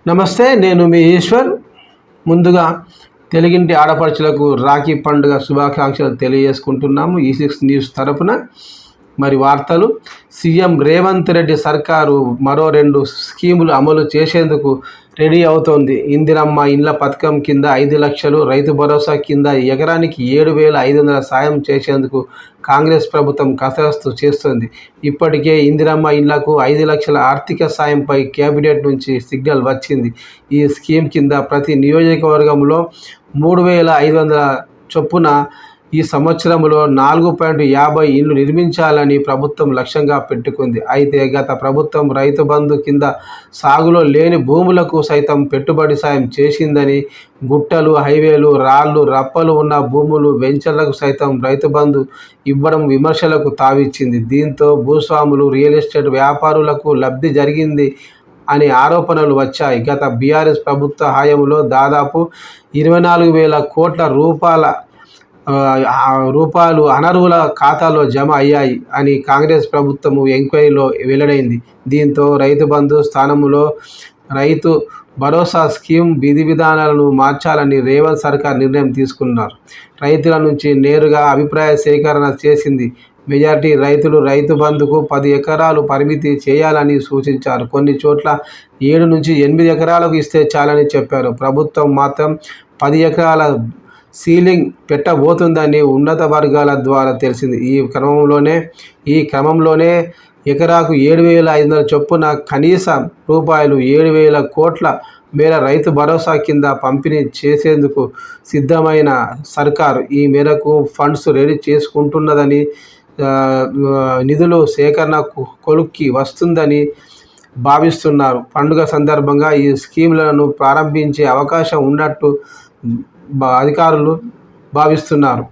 నమస్తే, నేను మీ ఈశ్వర్. ముందుగా తెలుగింటి ఆడపడుచులకు రాఖీ పండుగ శుభాకాంక్షలు తెలియజేసుకుంటున్నాము E6 న్యూస్ తరపున. మరి వార్తలు. సీఎం రేవంత్ రెడ్డి సర్కారు మరో 2 స్కీములు అమలు చేసేందుకు రెడీ అవుతోంది. ఇందిరమ్మ ఇండ్ల పథకం కింద 5 లక్షలు, రైతు భరోసా కింద ఎకరానికి 7,500 సాయం చేసేందుకు కాంగ్రెస్ ప్రభుత్వం కసరత్తు చేస్తోంది. ఇప్పటికే ఇందిరమ్మ ఇండ్లకు 5 లక్షల ఆర్థిక సాయంపై కేబినెట్ నుంచి సిగ్నల్ వచ్చింది. ఈ స్కీమ్ కింద ప్రతి నియోజకవర్గంలో 3,500 చొప్పున ఈ సంవత్సరంలో 4.50 ఇండ్లు నిర్మించాలని ప్రభుత్వం లక్ష్యంగా పెట్టుకుంది. అయితే గత ప్రభుత్వం రైతు బంధు కింద సాగులో లేని భూములకు సైతం పెట్టుబడి సాయం చేసిందని, గుట్టలు, హైవేలు, రాళ్లు, రప్పలు ఉన్న భూములు, వెంచర్లకు సైతం రైతు బంధు ఇవ్వడం విమర్శలకు తావిచ్చింది. దీంతో భూస్వాములు, రియల్ ఎస్టేట్ వ్యాపారులకు లబ్ధి జరిగింది అనే ఆరోపణలు వచ్చాయి. గత బీఆర్ఎస్ ప్రభుత్వ హయాంలో దాదాపు 24,000 కోట్ల రూపాయలు అనర్హుల ఖాతాలో జమ అయ్యాయి అని కాంగ్రెస్ ప్రభుత్వం ఎంక్వైరీలో వెల్లడైంది. దీంతో రైతు బంధు స్థానంలో రైతు భరోసా స్కీమ్ విధి విధానాలను మార్చాలని రేవంత్ సర్కార్ నిర్ణయం తీసుకున్నారు. రైతుల నుంచి నేరుగా అభిప్రాయ సేకరణ చేసింది. మెజార్టీ రైతులు రైతు బంధుకు 10 ఎకరాలు పరిమితి చేయాలని సూచించారు. కొన్ని చోట్ల 7 నుంచి 8 ఎకరాలకు ఇస్తే చాలని చెప్పారు. ప్రభుత్వం మాత్రం 10 ఎకరాల సీలింగ్ పెట్టబోతుందని ఉన్నత వర్గాల ద్వారా తెలిసింది. ఈ క్రమంలోనే ఎకరాకు 7,500 చొప్పున కనీస రూపాయలు 7,000 కోట్ల మేర రైతు భరోసా కింద పంపిణీ చేసేందుకు సిద్ధమైన సర్కారు ఈ మేరకు ఫండ్స్ రెడీ చేసుకుంటున్నదని, నిధులు సేకరణ కొలుక్కి వస్తుందని భావిస్తున్నారు. పండుగ సందర్భంగా ఈ స్కీమ్లను ప్రారంభించే అవకాశం ఉన్నట్టు అధికారులు భావిస్తున్నారు.